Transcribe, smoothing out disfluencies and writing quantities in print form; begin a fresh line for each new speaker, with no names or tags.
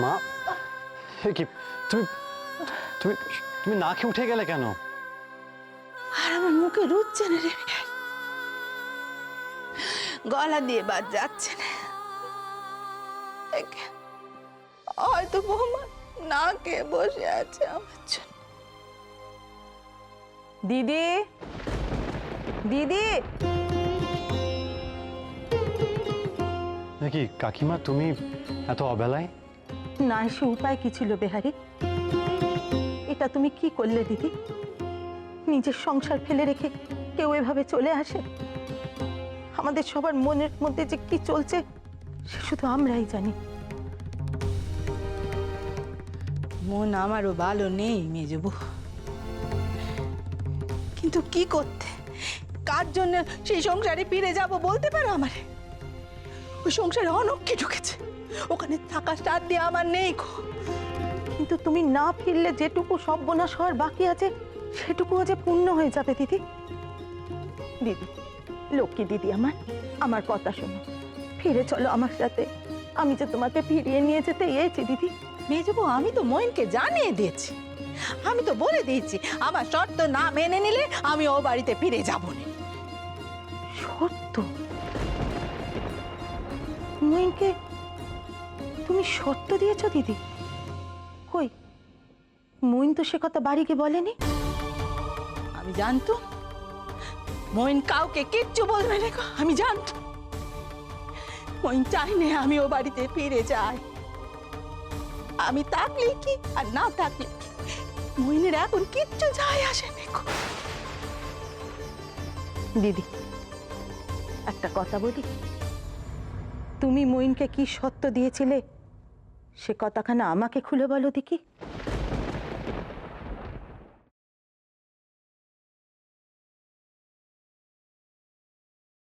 মা কি তুমি তুমি তুমি না খেয়ে উঠে গেলে কেন?
আর আমার মুখে রুচ্ছে না রে, গলা দিয়ে বাদ যাচ্ছে না। হয়তো বৌমা না খেয়ে বসে আছে আমার জন্য।
দিদি, দিদি,
নাকি কাকিমা তুমি এত অবেলায়?
না এসে উপায় কি ছিল বেহারি? এটা তুমি কি করলে দিদি? নিজের সংসার ফেলে রেখে কেউ এভাবে চলে আসে? আমাদের সবার মনের মধ্যে যে কি চলছে সে শুধু আমরাই জানি।
মন আমারও ভালো নেই মেজবু, কিন্তু কি করতে, কার জন্য সেই সংসারে ফিরে যাব বলতে পারো আমারে? ওই সংসারে অনক্ষে ঢুকেছে, ওখানে থাকা সাথ দিয়ে আমার নেই।
কিন্তু তুমি না ফিরলে যেটুকু সর্বনাশ হওয়ার বাকি আছে সেটুকুও যে পূর্ণ হয়ে যাবে দিদি। দিদি, লক্ষ্মী দিদি, আমার কথা শোনো, ফিরে চলো আমার সাথে। আমি যে তোমাকে ফিরিয়ে নিয়ে যেতে এসেছি দিদি।
মেজবু, আমি তো মইনকে জানিয়ে দিয়েছি, আমি তো বলে দিয়েছি আমার শর্ত না মেনে নিলে আমি ও বাড়িতে ফিরে যাব না।
সত্য? মইনকে তুমি সত্য দিয়েছ দিদি? কই, মইন তো সে কথা বাড়িকে বলেনি।
আমি জানতো মইন কাউকে কিচ্ছু বলবে না, আমি জানতো। মইন চাইলে আমি ও বাড়িতে ফিরে যাই, আমি থাকলে কি আর না থাকলে কি, মইনের এখন কিচ্ছু যায় আসে না।
দিদি, একটা কথা বলি, তুমি মইনকে কি সত্য দিয়েছিলে সে কথাখানা আমাকে খুলে বলো দেখি।